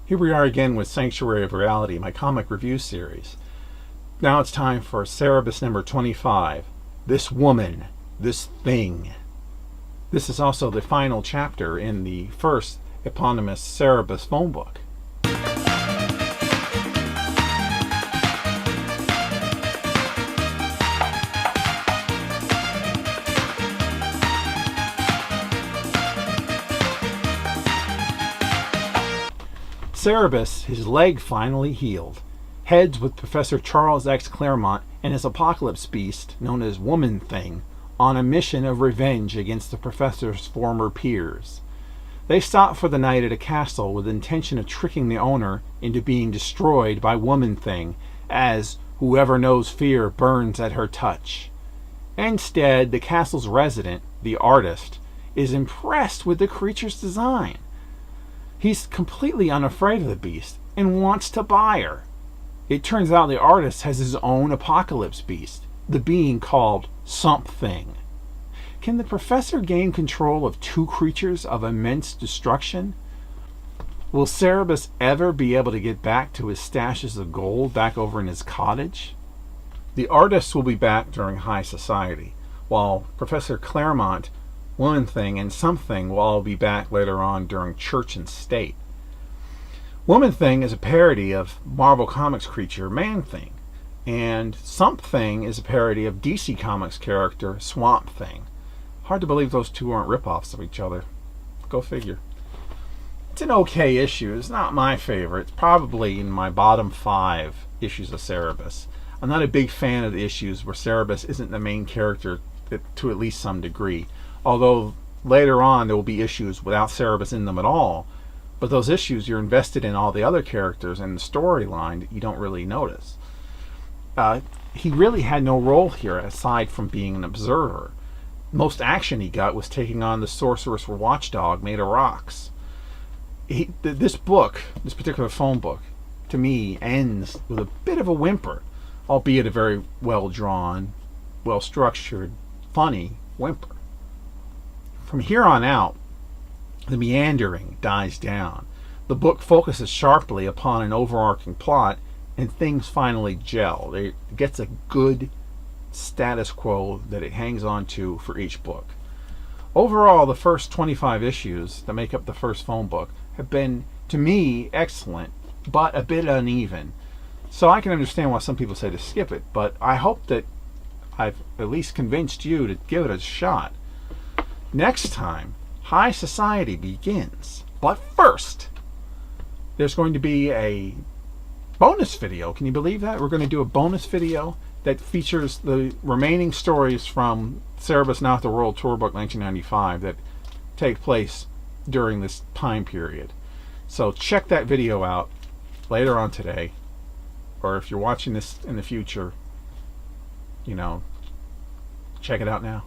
Here we are again with Sanctuary of Reality, my comic review series. Now it's time for Cerebus number 25, This Woman, This Thing. This is also the final chapter in the first eponymous Cerebus phone book. Cerebus, his leg finally healed, heads with Professor Charles X. Claremont and his apocalypse beast, known as Woman Thing, on a mission of revenge against the professor's former peers. They stop for the night at a castle with the intention of tricking the owner into being destroyed by Woman Thing, as whoever knows fear burns at her touch. Instead, the castle's resident, the artist, is impressed with the creature's design. He's completely unafraid of the beast and wants to buy her. It turns out the artist has his own apocalypse beast, the being called Something. Can the professor gain control of two creatures of immense destruction? Will Cerebus ever be able to get back to his stashes of gold back over in his cottage? The artist will be back during high society, while Professor Claremont, Woman Thing, and Something will all be back later on during Church and State. Woman Thing is a parody of Marvel Comics creature Man Thing, and Something is a parody of DC Comics character Swamp Thing. Hard to believe those two aren't ripoffs of each other. Go figure. It's an okay issue. It's not my favorite. It's probably in my bottom 5 issues of Cerebus. I'm not a big fan of the issues where Cerebus isn't the main character to at least some degree. Although later on there will be issues without Cerebus in them at all, but those issues you're invested in all the other characters and the storyline that you don't really notice. He really had no role here aside from being an observer. Most action he got was taking on the sorceress watchdog made of rocks. This book, this particular phone book, to me ends with a bit of a whimper, albeit a very well-drawn, well-structured, funny whimper. From here on out, the meandering dies down. The book focuses sharply upon an overarching plot, and things finally gel. It gets a good status quo that it hangs on to for each book. Overall, the first 25 issues that make up the first phone book have been, to me, excellent, but a bit uneven. So I can understand why some people say to skip it, but I hope that I've at least convinced you to give it a shot. Next time, High Society begins. But first, there's going to be a bonus video. Can you believe that? We're going to do a bonus video that features the remaining stories from Cerebus Not the World Tour Book 1995 that take place during this time period. So check that video out later on today, or if you're watching this in the future, check it out now.